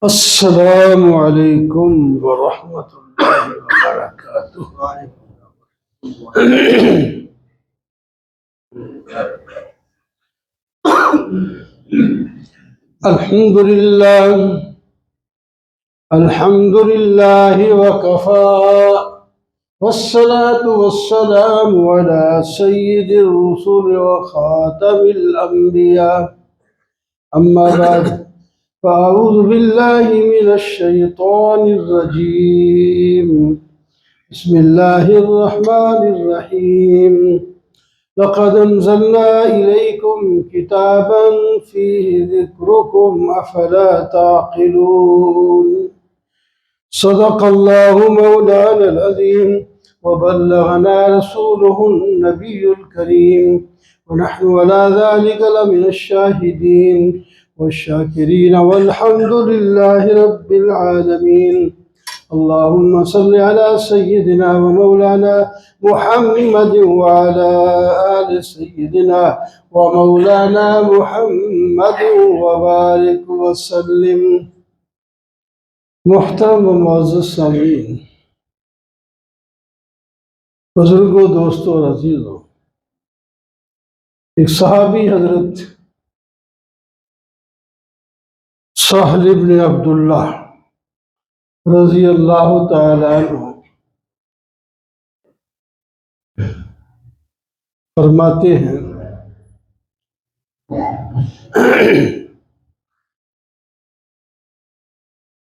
السلام علیکم ورحمۃ اللہ وبرکاتہ۔ الحمد للہ وکفى والصلاة والسلام على سید الرسل وخاتم الانبیاء اما بعد فأعوذ بالله من الشيطان الرجيم بسم الله الرحمن الرحيم لقد أنزلنا إليكم كتابا فيه ذكركم أفلا تعقلون صدق الله مولانا العظيم وبلغنا رسوله النبي الكريم ونحن على ذلك لمن الشاهدين والشاكرين والحمد لله رب العالمين اللهم صل على سيدنا ومولانا محمد وعلى آل سيدنا ومولانا محمد وبارك وسلم۔ محترم و معزز سامعین، بزرگوں، دوستوں اور عزیزوں، ایک صحابی حضرت سہل بن عبداللہ رضی اللہ تعالی عنہ فرماتے ہیں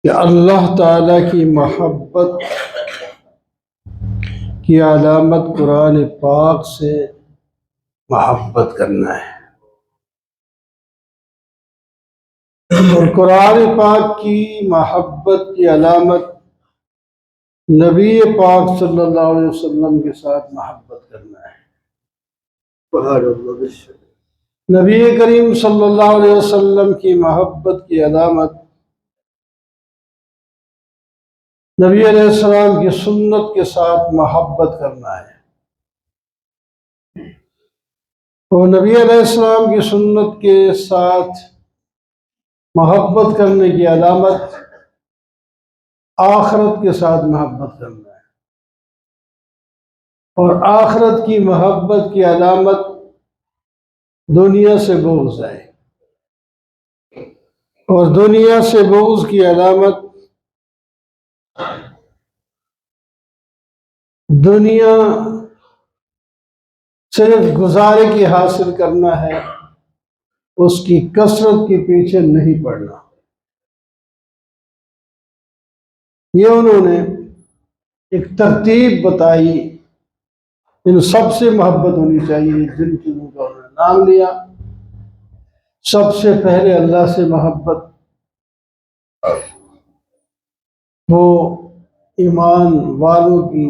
کہ اللہ تعالی کی محبت کی علامت قرآن پاک سے محبت کرنا ہے، اور قرآن پاک کی محبت کی علامت نبی پاک صلی اللہ علیہ وسلم کے ساتھ محبت کرنا ہے۔ نبی کریم صلی اللہ علیہ وسلم کی محبت کی علامت نبی علیہ السلام کی سنت کے ساتھ محبت کرنا ہے، اور نبی علیہ السلام کی سنت کے ساتھ محبت کرنے کی علامت آخرت کے ساتھ محبت کرنا ہے، اور آخرت کی محبت کی علامت دنیا سے بغض ہے، اور دنیا سے بغض کی علامت دنیا صرف گزارے کی حاصل کرنا ہے، اس کی کثرت کے پیچھے نہیں پڑنا۔ یہ انہوں نے ایک ترتیب بتائی، ان سب سے محبت ہونی چاہیے جن چیزوں کا انہوں نے نام لیا۔ سب سے پہلے اللہ سے محبت، وہ ایمان والوں کی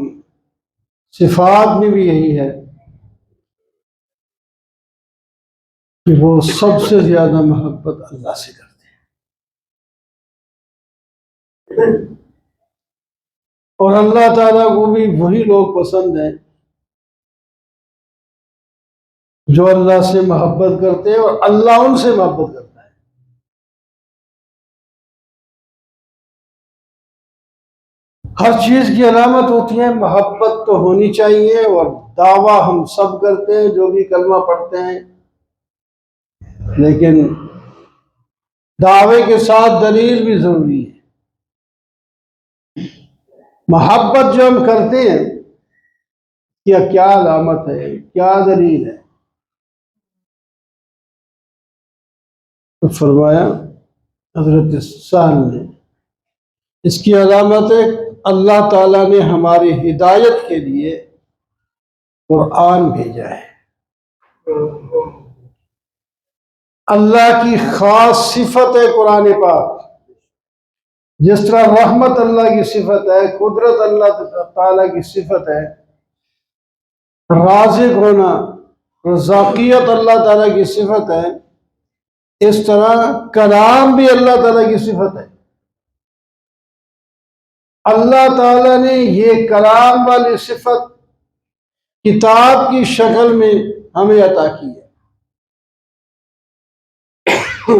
صفات میں بھی یہی ہے کہ وہ سب سے زیادہ محبت اللہ سے کرتے ہیں، اور اللہ تعالیٰ کو بھی وہی لوگ پسند ہیں جو اللہ سے محبت کرتے ہیں، اور اللہ ان سے محبت کرتا ہے۔ ہر چیز کی علامت ہوتی ہے، محبت تو ہونی چاہیے، اور دعویٰ ہم سب کرتے ہیں جو بھی کلمہ پڑھتے ہیں، لیکن دعوے کے ساتھ دلیل بھی ضروری ہے۔ محبت جو ہم کرتے ہیں کیا علامت ہے، کیا دلیل ہے؟ تو فرمایا حضرت سہل نے، اس کی علامت ہے اللہ تعالیٰ نے ہماری ہدایت کے لیے قرآن بھیجا ہے۔ اللہ کی خاص صفت ہے قرآن پاک، جس طرح رحمت اللہ کی صفت ہے، قدرت اللہ تعالیٰ کی صفت ہے، رازق ہونا، رزاقیت اللہ تعالیٰ کی صفت ہے، اس طرح کلام بھی اللہ تعالیٰ کی صفت ہے۔ اللہ تعالیٰ نے یہ کلام والی صفت کتاب کی شکل میں ہمیں عطا کی ہے،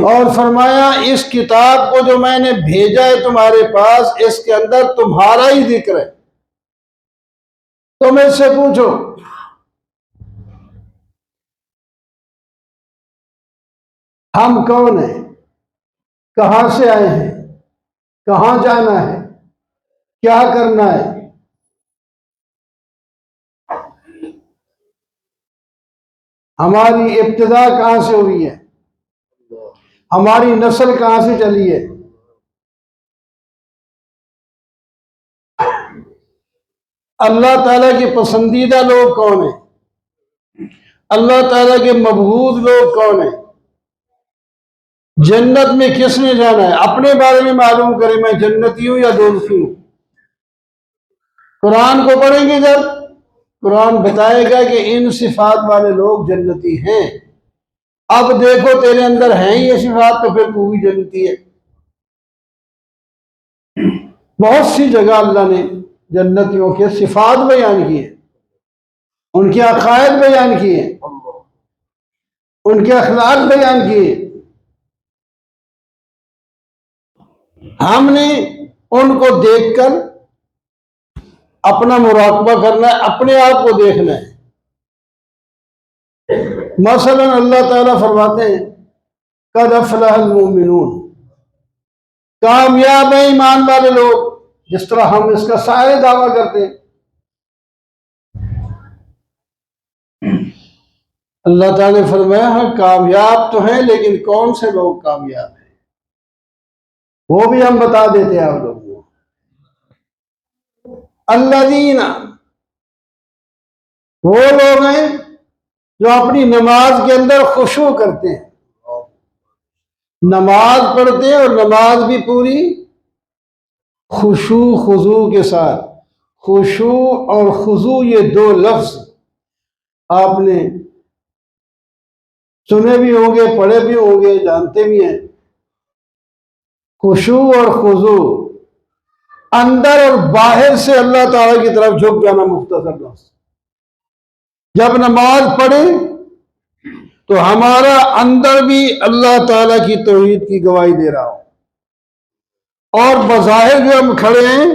اور فرمایا اس کتاب کو جو میں نے بھیجا ہے تمہارے پاس، اس کے اندر تمہارا ہی ذکر ہے۔ تم اس سے پوچھو ہم کون ہیں، کہاں سے آئے ہیں، کہاں جانا ہے، کیا کرنا ہے۔ ہماری ابتدا کہاں سے ہوئی ہے، ہماری نسل کہاں سے چلی ہے۔ اللہ تعالیٰ کے پسندیدہ لوگ کون ہیں، اللہ تعالیٰ کے مبغوض لوگ کون ہیں، جنت میں کس نے جانا ہے۔ اپنے بارے میں معلوم کریں، میں جنتی ہوں یا دوزخی ہوں۔ قرآن کو پڑھیں گے جب، قرآن بتائے گا کہ ان صفات والے لوگ جنتی ہیں۔ اب دیکھو تیرے اندر ہیں یہ صفات تو پھر تو بھی جنتی ہے۔ بہت سی جگہ اللہ نے جنتیوں کے صفات بیان کیے، ان کے عقائد بیان کیے، ان کے اخلاق بیان کیے۔ ہم نے ان کو دیکھ کر اپنا مراقبہ کرنا ہے، اپنے آپ کو دیکھنا ہے۔ مثلا اللہ تعالیٰ فرماتے ہیں قد افلح المؤمنون، کامیاب ہیں ایمان والے لوگ، جس طرح ہم اس کا سارے دعویٰ کرتے ہیں۔ اللہ تعالیٰ نے فرمایا ہاں کامیاب تو ہیں، لیکن کون سے لوگ کامیاب ہیں وہ بھی ہم بتا دیتے ہیں آپ لوگوں کو۔ الذین، وہ لوگ ہیں جو اپنی نماز کے اندر خشوع کرتے ہیں، نماز پڑھتے ہیں اور نماز بھی پوری خشوع خضوع کے ساتھ۔ خشوع اور خضوع یہ دو لفظ آپ نے سنے بھی ہوں گے، پڑھے بھی ہوں گے، جانتے بھی ہیں۔ خشوع اور خضوع اندر اور باہر سے اللہ تعالیٰ کی طرف جھک جانا، مختصر لفظ۔ جب نماز پڑھے تو ہمارا اندر بھی اللہ تعالیٰ کی توحید کی گواہی دے رہا ہو، اور بظاہر جو ہم کھڑے ہیں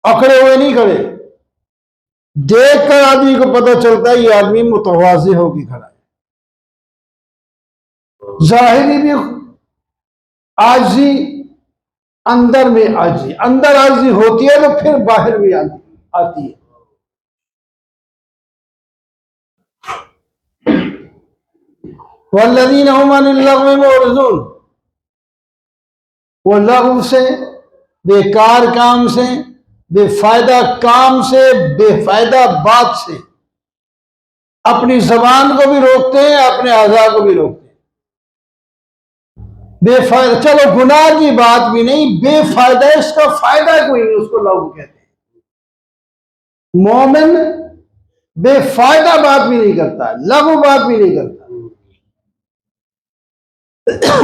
اکڑے ہوئے نہیں کھڑے، دیکھ کر آدمی کو پتہ چلتا ہے یہ آدمی متواضع ہو کے کھڑا ہے۔ ظاہری بھی عاجزی، اندر میں عاجزی، اندر عاجزی ہوتی ہے تو پھر باہر بھی آتی ہے۔ والذین هم عن اللغو معرضون، وہ لغو سے، بیکار کام سے، بے فائدہ کام سے، بے فائدہ بات سے اپنی زبان کو بھی روکتے ہیں، اپنے اعضاء کو بھی روکتے ہیں۔ بے فائدہ، چلو گناہ کی بات بھی نہیں، بے فائدہ، اس کا فائدہ کوئی نہیں، اس کو لغو کہتے ہیں۔ مومن بے فائدہ بات بھی نہیں کرتا، لغو بات بھی نہیں کرتا،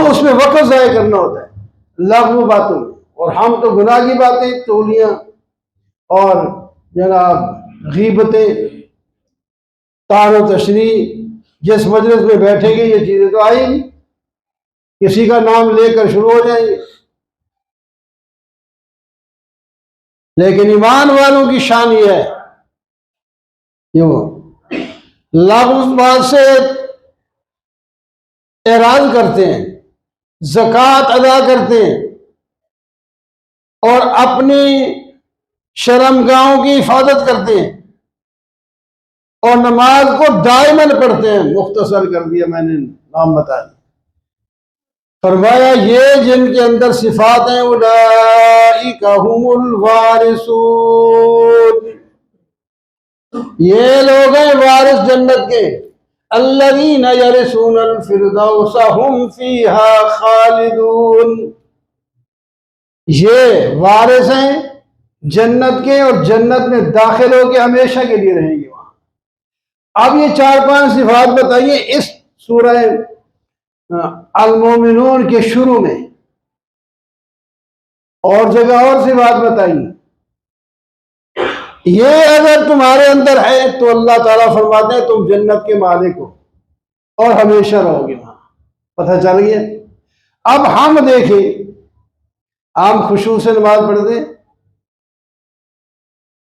اس میں وقت ضائع کرنا ہوتا ہے لغو باتوں میں۔ اور ہم تو گناہ کی باتیں، چولیاں اور جناب غیبتیں، طعن و تشریح، جس مجلس میں بیٹھیں گے یہ چیزیں تو آئیں گی، کسی کا نام لے کر شروع ہو جائیں گے۔ لیکن ایمان والوں کی شان یہ ہے کہ وہ لغو بات سے اعراض کرتے ہیں، زکوٰۃ ادا کرتے ہیں، اور اپنی شرمگاہوں کی حفاظت کرتے ہیں، اور نماز کو دائماً پڑھتے ہیں۔ مختصر کر دیا میں نے، نام بتا دیا۔ فرمایا یہ جن کے اندر صفات ہیں اولئک هم الوارثون، یہ لوگ ہیں وارث جنت کے، الذین یرثون الفردوس هم فیہا خالدون، یہ وارث ہیں جنت کے اور جنت میں داخل ہو کے ہمیشہ کے لیے رہیں گے وہاں۔ اب یہ 4-5 صفات بتائیے اس سورہ المومنون کے شروع میں، اور جگہ اور صفات بتائیے۔ یہ اگر تمہارے اندر ہے تو اللہ تعالیٰ فرماتے ہیں تم جنت کے مالک ہو اور ہمیشہ رہو گے وہاں۔ پتہ چل گیا اب ہم دیکھیں، ہم خشوع سے نماز پڑھتے،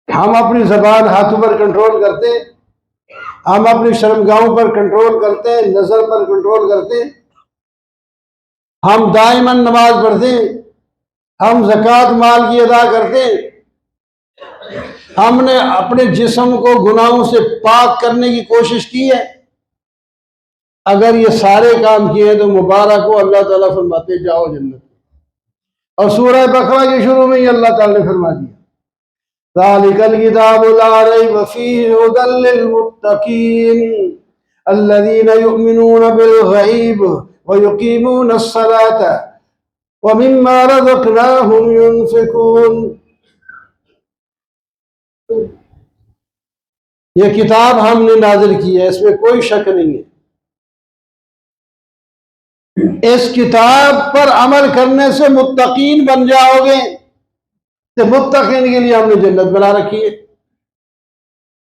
ہم اپنی زبان ہاتھوں پر کنٹرول کرتے، ہم اپنی شرمگاہوں پر کنٹرول کرتے، نظر پر کنٹرول کرتے، ہم دائماً نماز پڑھتے، ہم زکوٰۃ مال کی ادا کرتے، ہم نے اپنے جسم کو گناہوں سے پاک کرنے کی کوشش کی ہے۔ اگر یہ سارے کام کیے تو مبارک ہو، اللہ تعالیٰ فرماتے جاؤ جنت۔ اور سورہ بقرہ کے شروع میں ہی اللہ تعالیٰ نے فرما دیا ذَلِكَ الْكِتَابُ لَا رَيْبَ فِيهِ هُدًى لِّلْمُتَّقِينَ الَّذِينَ يُؤْمِنُونَ بِالْغَيْبِ وَيُقِيمُونَ الصَّلَاةَ وَمِمَّا رَزَقْنَاهُمْ يُنْفِقُونَ۔ یہ کتاب ہم نے نازل کی ہے، اس میں کوئی شک نہیں ہے۔ اس کتاب پر عمل کرنے سے متقین بن جاؤ گے، تو متقین کے لیے ہم نے جنت بنا رکھی ہے۔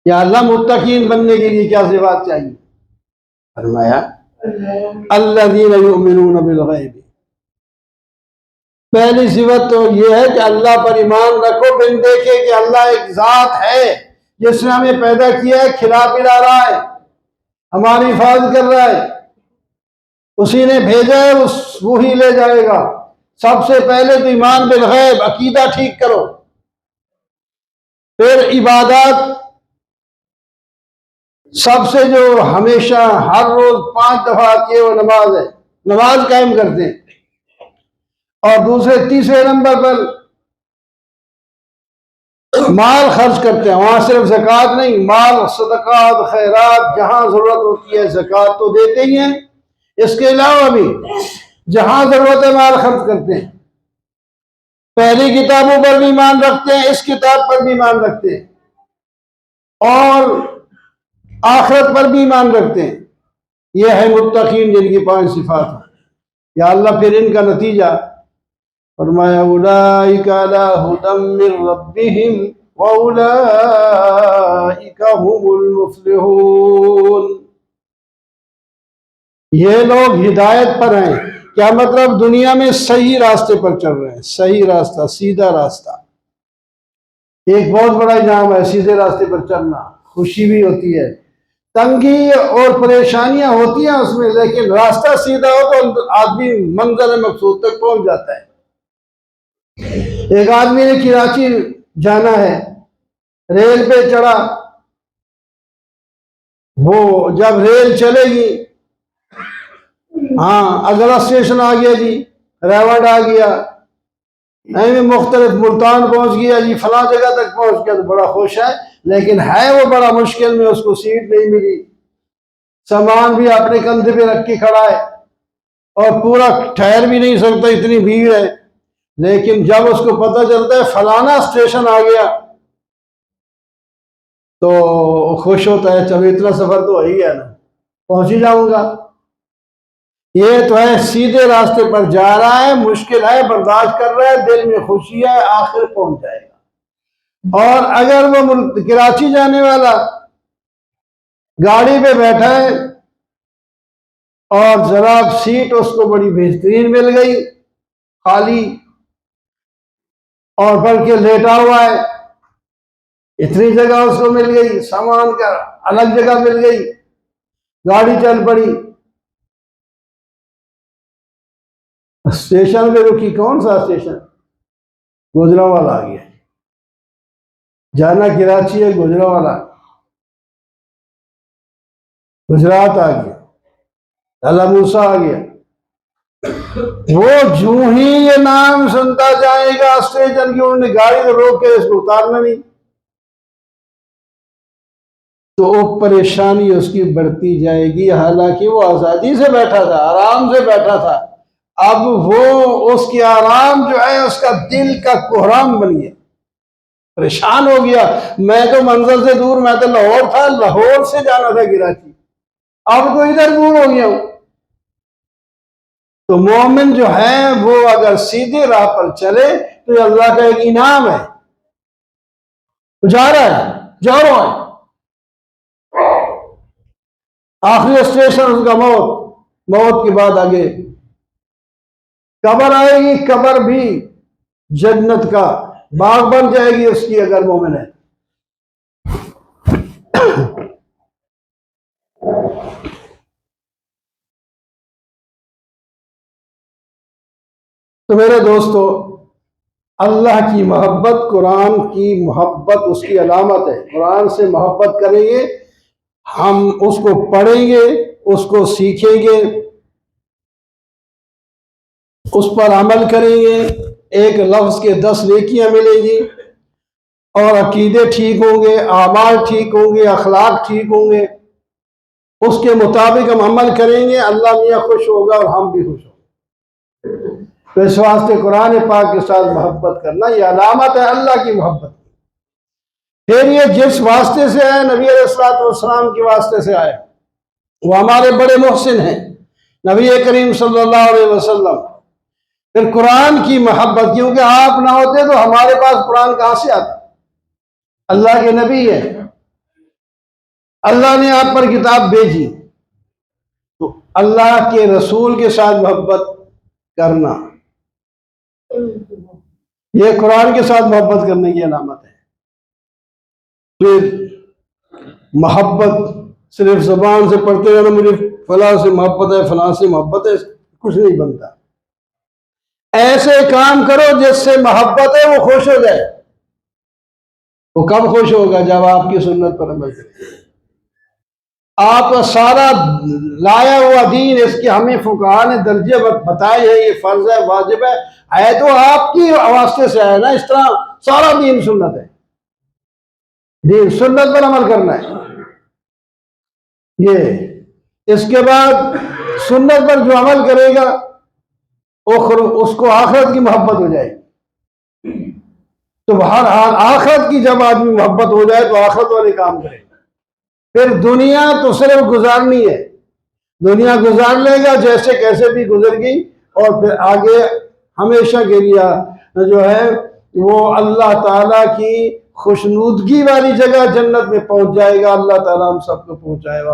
یا اللہ متقین بننے کے لیے کیا صفات چاہیے؟ فرمایا الذین یؤمنون بالغیب۔ پہلی صفت تو یہ ہے کہ اللہ پر ایمان رکھو، بن دیکھے کہ اللہ ایک ذات ہے جس نے ہمیں پیدا کیا ہے، کھلا پلا رہا ہے، ہماری حفاظت کر رہا ہے، اسی نے بھیجا ہے، وہی لے جائے گا۔ سب سے پہلے تو ایمان بالغیب، عقیدہ ٹھیک کرو، پھر عبادات سب سے جو ہمیشہ ہر روز 5 دفعہ آتی ہے وہ نماز ہے، نماز قائم کرتے ہیں۔ اور تیسرے نمبر پر مال خرچ کرتے ہیں، وہاں صرف زکوٰۃ نہیں، مال، صدقات، خیرات، جہاں ضرورت ہوتی ہے زکوٰۃ تو دیتے ہی ہیں، اس کے علاوہ بھی جہاں ضرورت ہے مال خرچ کرتے ہیں۔ پہلی کتابوں پر بھی ایمان رکھتے ہیں، اس کتاب پر بھی ایمان رکھتے ہیں، اور آخرت پر بھی ایمان رکھتے ہیں۔ یہ ہے متقین جن کی 5 صفات ہیں۔ یا اللہ پھر ان کا نتیجہ فرمایا اولئک علی ھدی من ربہم واولئک ھم المفلحون۔ یہ لوگ ہدایت پر ہیں، کیا مطلب؟ دنیا میں صحیح راستے پر چل رہے ہیں، صحیح راستہ، سیدھا راستہ۔ ایک بہت بڑا انعام ہے سیدھے راستے پر چلنا، خوشی بھی ہوتی ہے، تنگی اور پریشانیاں ہوتی ہیں اس میں، لیکن راستہ سیدھا ہو تو آدمی منزل مقصود تک پہنچ جاتا ہے۔ ایک آدمی نے کراچی جانا ہے، ریل پہ چڑھا، وہ جب ریل چلے گی، ہاں اگلا اسٹیشن آ گیا جی، ریوڑ آ گیا، مختلف ملتان پہنچ گیا جی، فلاں جگہ تک پہنچ گیا، تو بڑا خوش ہے، لیکن ہے وہ بڑا مشکل میں، اس کو سیٹ نہیں ملی، سامان بھی اپنے کندھے پہ رکھ کے کھڑا ہے، اور پورا ٹھہر بھی نہیں سکتا، اتنی بھیڑ ہے۔ لیکن جب اس کو پتہ چلتا ہے فلانا اسٹیشن آ گیا تو خوش ہوتا ہے، چلو اتنا سفر تو ہی ہے نا، پہنچ ہی جاؤں گا۔ یہ تو ہے سیدھے راستے پر جا رہا ہے، مشکل ہے برداشت کر رہا ہے، دل میں خوشی ہے، آخر پہنچ جائے گا۔ اور اگر وہ کراچی جانے والا گاڑی پہ بیٹھا ہے اور جناب سیٹ اس کو بڑی بہترین مل گئی، خالی، اور بلکہ لیٹا ہوا ہے، اتنی جگہ اس کو مل گئی، سامان کا الگ جگہ مل گئی، گاڑی چل پڑی، اسٹیشن پہ رکی، کون سا اسٹیشن؟ گوجرانوالہ آ گیا، جانا کراچی ہے، گوجرانوالہ، گجرات آ گیا، اللہ موسیٰ آ گیا۔ وہ جو ہی یہ نام سنتا جائے گا اسٹیشن کی، انہوں نے گاڑی کو روک کے اس کو اتارنا نہیں، تو وہ پریشانی اس کی بڑھتی جائے گی، حالانکہ وہ آزادی سے بیٹھا تھا، آرام سے بیٹھا تھا، اب وہ اس کی آرام جو ہے اس کا دل کا کوہرام بن گیا، پریشان ہو گیا۔ میں تو منزل سے دور، میں تو لاہور تھا، لاہور سے جانا تھا کراچی، اب تو ادھر دور ہو گیا ہوں۔ تو مومن جو ہے وہ اگر سیدھے راہ پر چلے تو یہ اللہ کا ایک انعام ہے، تو جا رہا ہے، جا رہا ہے، آخری اسٹیشن اس کا موت، موت کے بعد آگے قبر آئے گی، قبر بھی جنت کا باغ بن جائے گی اس کی، اگر مومن ہے۔ تو میرے دوستو، اللہ کی محبت، قرآن کی محبت اس کی علامت ہے۔ قرآن سے محبت کریں گے، ہم اس کو پڑھیں گے، اس کو سیکھیں گے، اس پر عمل کریں گے، ایک لفظ کے 10 نیکیاں ملیں گی، اور عقیدے ٹھیک ہوں گے، اعمال ٹھیک ہوں گے، اخلاق ٹھیک ہوں گے، اس کے مطابق ہم عمل کریں گے، اللہ میاں خوش ہوگا اور ہم بھی خوش ہوں گے۔ تو اس واسطے قرآن پاک کے ساتھ محبت کرنا یہ علامت ہے اللہ کی محبت۔ پھر یہ جس واسطے سے آئے، نبی علیہ الصلوۃ والسلام کے واسطے سے آئے، وہ ہمارے بڑے محسن ہیں، نبی کریم صلی اللہ علیہ وسلم۔ پھر قرآن کی محبت، کیونکہ آپ نہ ہوتے تو ہمارے پاس قرآن کہاں سے آتا؟ اللہ کے نبی ہے، اللہ نے آپ پر کتاب بھیجی، تو اللہ کے رسول کے ساتھ محبت کرنا یہ قرآن کے ساتھ محبت کرنے کی علامت ہے۔ پھر محبت صرف زبان سے پڑھتے رہنا، مجھے فلاں سے محبت ہے، فلاں سے محبت ہے، کچھ نہیں بنتا۔ ایسے کام کرو جس سے محبت ہے وہ خوش ہو جائے۔ وہ کب خوش ہوگا؟ جب آپ کی سنت پر عمل کرے۔ آپ کا سارا لایا ہوا دین، اس کے ہمیں فقہاء نے درجے بتائے ہیں، یہ فرض ہے، واجب ہے تو آپ کی واسطے سے ہے نا۔ اس طرح سارا دین سنت ہے، دین سنت پر عمل کرنا ہے یہ۔ اس کے بعد سنت پر جو عمل کرے گا اس کو آخرت کی محبت ہو جائے گی۔ تو ہر حال آخرت کی جب آدمی محبت ہو جائے تو آخرت والے کام کرے گا۔ پھر دنیا تو صرف گزارنی ہے، دنیا گزار لے گا جیسے کیسے بھی گزر گئی، اور پھر آگے ہمیشہ کے لیے جو ہے وہ اللہ تعالیٰ کی خوشنودگی والی جگہ جنت میں پہنچ جائے گا۔ اللہ تعالیٰ ہم سب کو پہنچائے گا۔